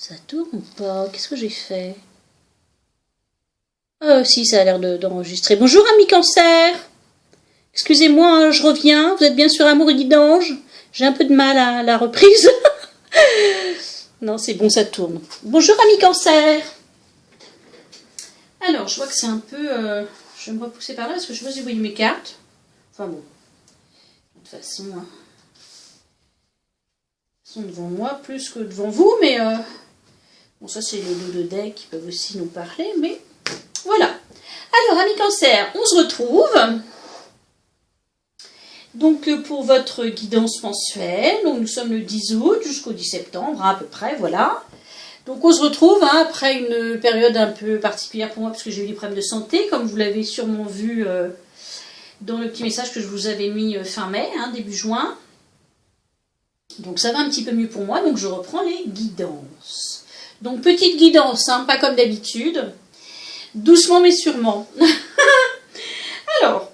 Ça tourne ou pas? Qu'est-ce que j'ai fait? Si, ça a l'air d'enregistrer. Bonjour, ami Cancer. Excusez-moi, hein, je reviens. Vous êtes bien sur Amour et Guidange? J'ai un peu de mal à la reprise. Non, c'est bon, ça tourne. Bonjour, ami Cancer. Alors, je vois que c'est un peu... je vais me repousser par là parce que je ne sais pas si vous voyez mes cartes. Enfin bon. De toute façon, hein. Ils sont devant moi plus que devant vous, mais... Bon, ça, c'est les deux de deck qui peuvent aussi nous parler, mais... Voilà. Alors, amis Cancer, on se retrouve... Donc, pour votre guidance mensuelle, donc nous sommes le 10 août jusqu'au 10 septembre, hein, à peu près, voilà. Donc, on se retrouve hein, après une période un peu particulière pour moi, parce que j'ai eu des problèmes de santé, comme vous l'avez sûrement vu dans le petit message que je vous avais mis fin mai, hein, début juin. Donc, ça va un petit peu mieux pour moi, donc je reprends les guidances. Donc, petite guidance, hein, pas comme d'habitude, doucement mais sûrement. Alors,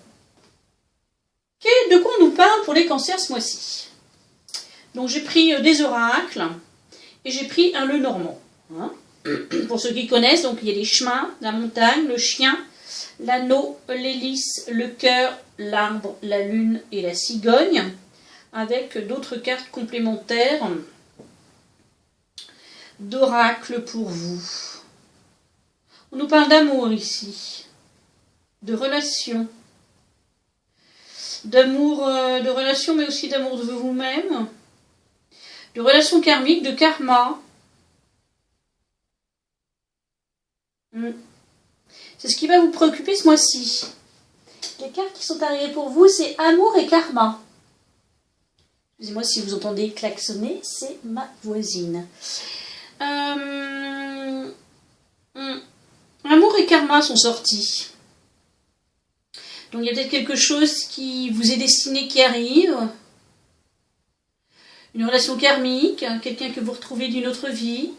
de quoi on nous parle pour les cancers ce mois-ci? Donc j'ai pris des oracles et j'ai pris un Lenormand. Hein. Pour ceux qui connaissent, donc il y a les chemins, la montagne, le chien, l'anneau, l'hélice, le cœur, l'arbre, la lune et la cigogne, avec d'autres cartes complémentaires d'oracles pour vous. On nous parle d'amour ici, de relations. D'amour, de relations, mais aussi d'amour de vous-même, de relations karmiques, de karma. C'est ce qui va vous préoccuper ce mois-ci. Les cartes qui sont arrivées pour vous, c'est amour et karma. Excusez-moi si vous entendez klaxonner, c'est ma voisine. Amour et karma sont sortis. Donc il y a peut-être quelque chose qui vous est destiné qui arrive. Une relation karmique, quelqu'un que vous retrouvez d'une autre vie.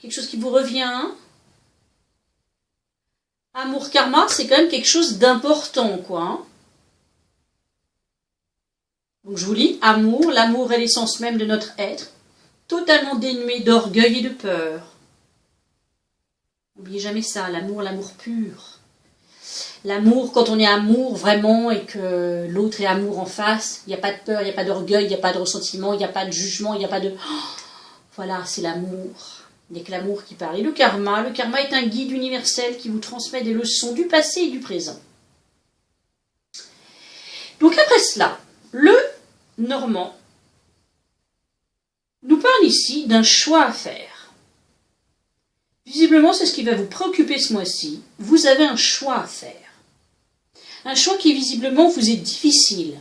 Quelque chose qui vous revient. Amour karma, c'est quand même quelque chose d'important, quoi. Hein. Donc je vous lis, amour, l'amour est l'essence même de notre être, totalement dénué d'orgueil et de peur. N'oubliez jamais ça, l'amour, l'amour pur. L'amour, quand on est amour vraiment et que l'autre est amour en face, il n'y a pas de peur, il n'y a pas d'orgueil, il n'y a pas de ressentiment, il n'y a pas de jugement, il n'y a pas de... Voilà, c'est l'amour. Il n'y a que l'amour qui parle. Et le karma est un guide universel qui vous transmet des leçons du passé et du présent. Donc après cela, le Normand nous parle ici d'un choix à faire. Visiblement, c'est ce qui va vous préoccuper ce mois-ci. Vous avez un choix à faire. Un choix qui visiblement vous est difficile.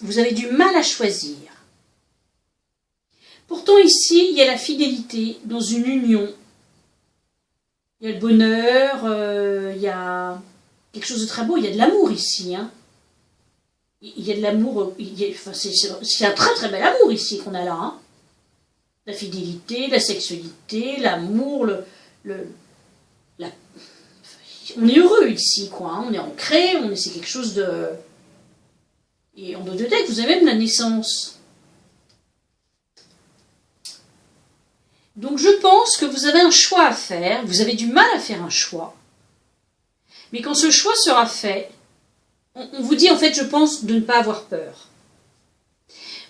Vous avez du mal à choisir. Pourtant ici, il y a la fidélité dans une union. Il y a le bonheur, il y a quelque chose de très beau, il y a de l'amour ici. Hein. Il y a de l'amour, c'est un très très bel amour ici qu'on a là. Hein. La fidélité, la sexualité, l'amour, on est heureux ici, quoi. Hein. On est ancré, c'est quelque chose de... Et en dos de deck, vous avez même la naissance. Donc je pense que vous avez un choix à faire, vous avez du mal à faire un choix. Mais quand ce choix sera fait, on vous dit en fait, je pense, de ne pas avoir peur.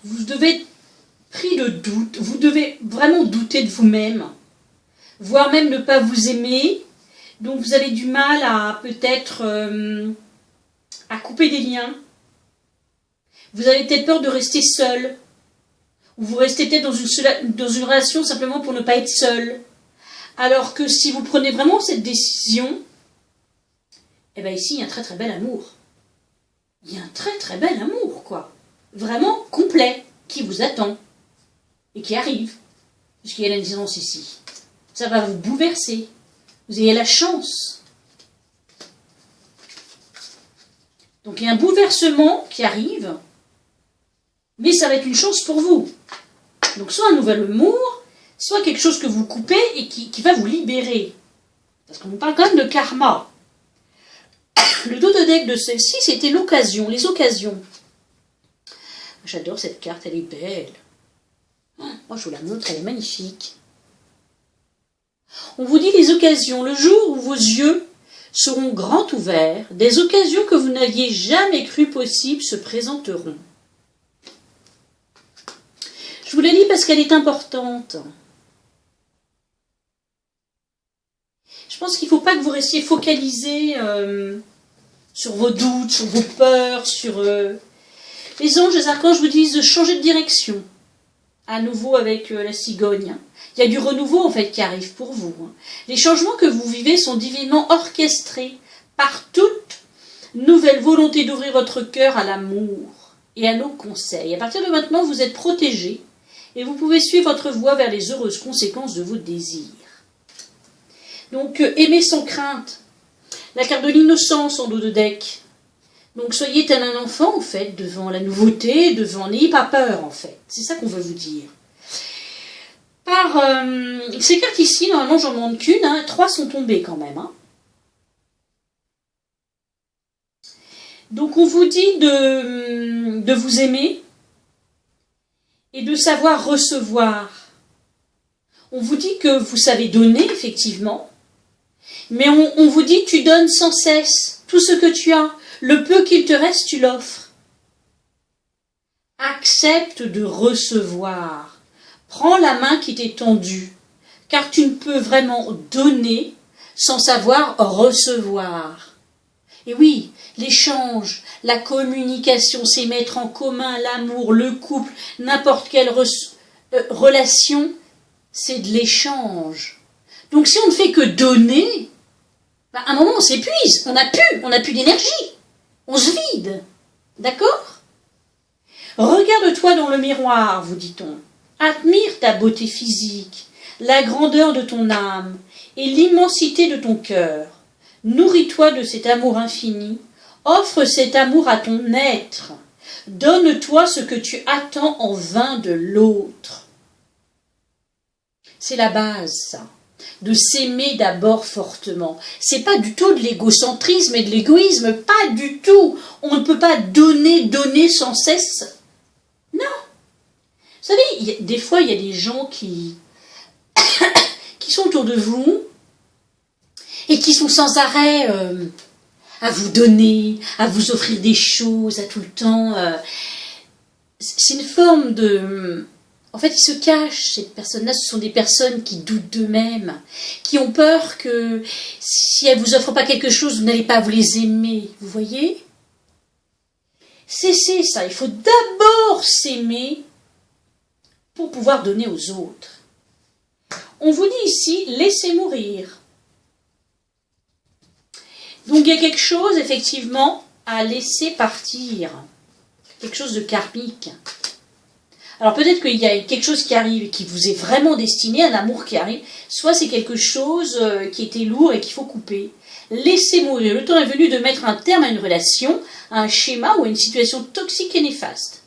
Vous devez être pris de doute, vous devez vraiment douter de vous-même, voire même ne pas vous aimer. Donc vous avez du mal à peut-être à couper des liens. Vous avez peut-être peur de rester seul. Ou vous restez peut-être dans une relation simplement pour ne pas être seul. Alors que si vous prenez vraiment cette décision, eh bien ici il y a un très très bel amour. Il y a un très très bel amour, quoi. Vraiment complet, qui vous attend. Et qui arrive. Puisqu'il y a la naissance ici. Ça va vous bouleverser. Vous avez la chance. Donc il y a un bouleversement qui arrive, mais ça va être une chance pour vous. Donc soit un nouvel amour, soit quelque chose que vous coupez et qui va vous libérer. Parce qu'on nous parle quand même de karma. Le dos de deck de celle-ci, c'était l'occasion, les occasions. J'adore cette carte, elle est belle. Moi je vous la montre, elle est magnifique. On vous dit les occasions, le jour où vos yeux seront grands ouverts, des occasions que vous n'aviez jamais cru possibles se présenteront. Je vous la lis parce qu'elle est importante. Je pense qu'il ne faut pas que vous restiez focalisés sur vos doutes, sur vos peurs, sur... Les anges, les archanges vous disent de changer de direction. À nouveau avec la cigogne. Il y a du renouveau en fait qui arrive pour vous. Les changements que vous vivez sont divinement orchestrés par toute nouvelle volonté d'ouvrir votre cœur à l'amour et à nos conseils. À partir de maintenant, vous êtes protégés et vous pouvez suivre votre voie vers les heureuses conséquences de vos désirs. Donc, aimer sans crainte. La carte de l'innocence en dos de deck. Donc, soyez tel un enfant, en fait, devant la nouveauté, n'ayez pas peur, en fait. C'est ça qu'on veut vous dire. Par ces cartes ici, normalement, j'en montre qu'une, 3 sont tombées quand même. Donc, on vous dit de vous aimer et de savoir recevoir. On vous dit que vous savez donner, effectivement, mais on vous dit que tu donnes sans cesse tout ce que tu as. Le peu qu'il te reste, tu l'offres. Accepte de recevoir. Prends la main qui t'est tendue, car tu ne peux vraiment donner sans savoir recevoir. Et oui, l'échange, la communication, c'est mettre en commun l'amour, le couple, n'importe quelle relation, c'est de l'échange. Donc si on ne fait que donner, à un moment on s'épuise, on n'a plus d'énergie. On se vide, d'accord? Regarde-toi dans le miroir, vous dit-on. Admire ta beauté physique, la grandeur de ton âme et l'immensité de ton cœur. Nourris-toi de cet amour infini. Offre cet amour à ton être. Donne-toi ce que tu attends en vain de l'autre. C'est la base, ça. De s'aimer d'abord fortement. C'est pas du tout de l'égocentrisme et de l'égoïsme, pas du tout. On ne peut pas donner sans cesse. Non. Vous savez, des fois, il y a des gens qui sont autour de vous et qui sont sans arrêt à vous donner, à vous offrir des choses, à tout le temps. C'est une forme de... En fait, ils se cachent, ces personnes-là. Ce sont des personnes qui doutent d'eux-mêmes, qui ont peur que si elles ne vous offrent pas quelque chose, vous n'allez pas vous les aimer. Vous voyez? Cessez ça. Il faut d'abord s'aimer pour pouvoir donner aux autres. On vous dit ici, laissez mourir. Donc, il y a quelque chose, effectivement, à laisser partir. Quelque chose de karmique. Alors peut-être qu'il y a quelque chose qui arrive et qui vous est vraiment destiné, un amour qui arrive, soit c'est quelque chose qui était lourd et qu'il faut couper. Laissez mourir. Le temps est venu de mettre un terme à une relation, à un schéma ou à une situation toxique et néfaste.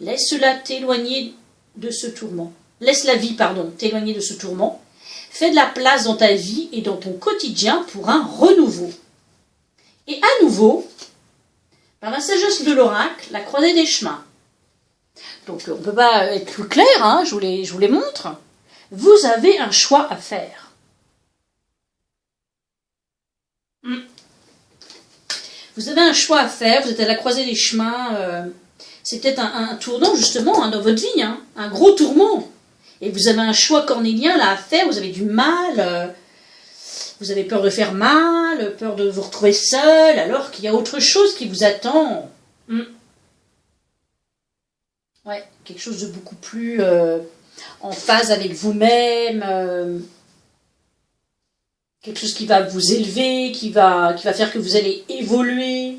Laisse-la t'éloigner de ce tourment. Laisse la vie, t'éloigner de ce tourment. Fais de la place dans ta vie et dans ton quotidien pour un renouveau. Et à nouveau, par la sagesse de l'oracle, la croisée des chemins. Donc on ne peut pas être plus clair, je vous les montre. Vous avez un choix à faire. Vous avez un choix à faire, vous êtes à la croisée des chemins. C'est peut-être un tournant justement dans votre vie, un gros tourment. Et vous avez un choix cornélien là à faire, vous avez du mal, vous avez peur de faire mal, peur de vous retrouver seul, alors qu'il y a autre chose qui vous attend. Ouais, quelque chose de beaucoup plus en phase avec vous-même, quelque chose qui va vous élever, qui va faire que vous allez évoluer.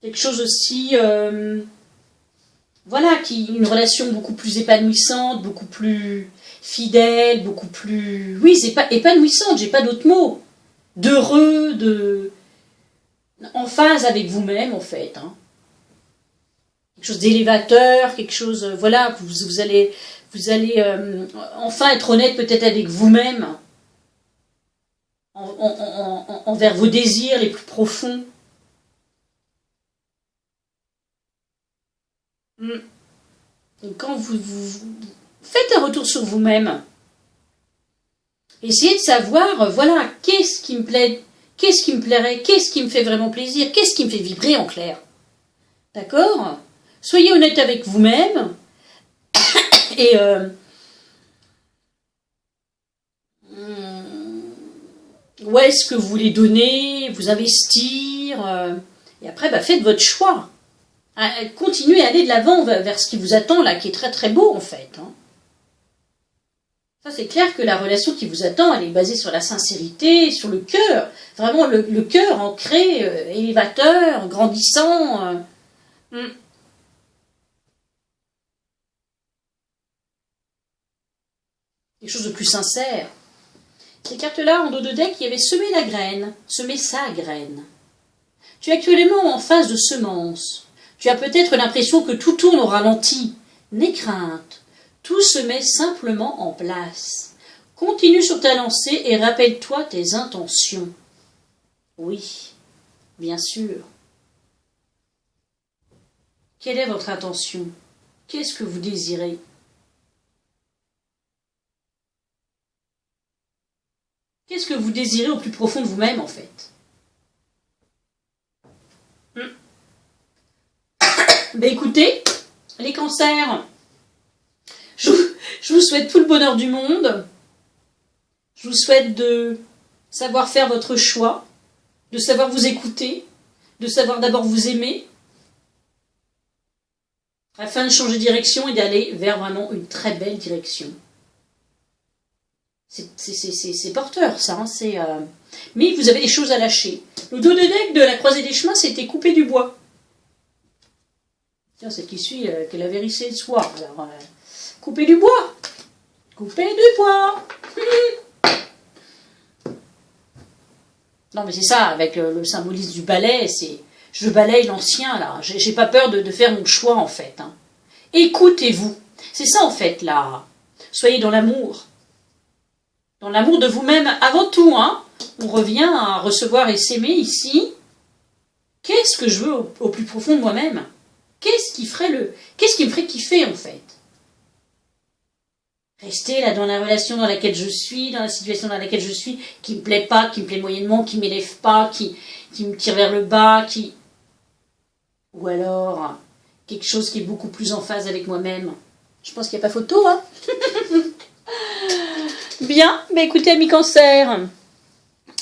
Quelque chose aussi, une relation beaucoup plus épanouissante, beaucoup plus fidèle, beaucoup plus... Oui, c'est pas épanouissante, j'ai pas d'autre mot. D'heureux, en phase avec vous-même, en fait, quelque chose d'élévateur, quelque chose, que vous allez enfin être honnête peut-être avec vous-même, envers vos désirs les plus profonds. Et quand vous faites un retour sur vous-même, Essayez de savoir, voilà, qu'est-ce qui me plaît, qu'est-ce qui me plairait, qu'est-ce qui me fait vraiment plaisir, qu'est-ce qui me fait vibrer en clair. D'accord? Soyez honnête avec vous-même et où est-ce que vous voulez donner, vous investir, et après faites votre choix. Continuez à aller de l'avant vers ce qui vous attend là, qui est très très beau en fait. Hein. Ça c'est clair que la relation qui vous attend, elle est basée sur la sincérité, sur le cœur, vraiment le cœur ancré, élévateur, grandissant. Quelque chose de plus sincère. Ces cartes-là, en dos de deck, il y avait semé la graine, semer sa graine. Tu es actuellement en phase de semence. Tu as peut-être l'impression que tout tourne au ralenti. N'aie crainte. Tout se met simplement en place. Continue sur ta lancée et rappelle-toi tes intentions. Oui, bien sûr. Quelle est votre intention? Qu'est-ce que vous désirez? Qu'est-ce que vous désirez au plus profond de vous-même, en fait? Écoutez, les cancers, je vous souhaite tout le bonheur du monde. Je vous souhaite de savoir faire votre choix, de savoir vous écouter, de savoir d'abord vous aimer, afin de changer de direction et d'aller vers vraiment une très belle direction. C'est porteur, ça. Hein, mais vous avez des choses à lâcher. Le dos de deck de la croisée des chemins, c'était couper du bois. Tiens, celle qui suit, qu'elle avait rissé le soir. Alors, couper du bois. Couper du bois. Non, mais c'est ça, avec le symbolisme du balai, c'est... Je balaye l'ancien, là. J'ai pas peur de faire mon choix, en fait. Hein. Écoutez-vous. C'est ça, en fait, là. Soyez dans l'amour. Dans l'amour de vous-même avant tout, hein. On revient à recevoir et s'aimer ici. Qu'est-ce que je veux au plus profond de moi-même? Qu'est-ce qui me ferait kiffer, en fait? Rester là dans la relation dans laquelle je suis, dans la situation dans laquelle je suis, qui me plaît pas, qui me plaît moyennement, qui m'élève pas, qui me tire vers le bas, ou alors quelque chose qui est beaucoup plus en phase avec moi-même. Je pense qu'il n'y a pas photo, hein. Bien, écoutez, amis cancer,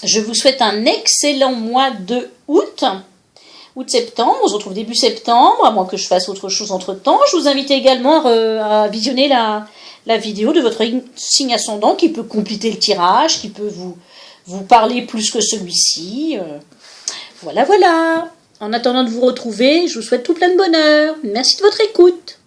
je vous souhaite un excellent mois de août-septembre. On se retrouve début septembre, à moins que je fasse autre chose entre-temps. Je vous invite également à visionner la vidéo de votre signe ascendant qui peut compléter le tirage, qui peut vous parler plus que celui-ci. Voilà. En attendant de vous retrouver, je vous souhaite tout plein de bonheur. Merci de votre écoute.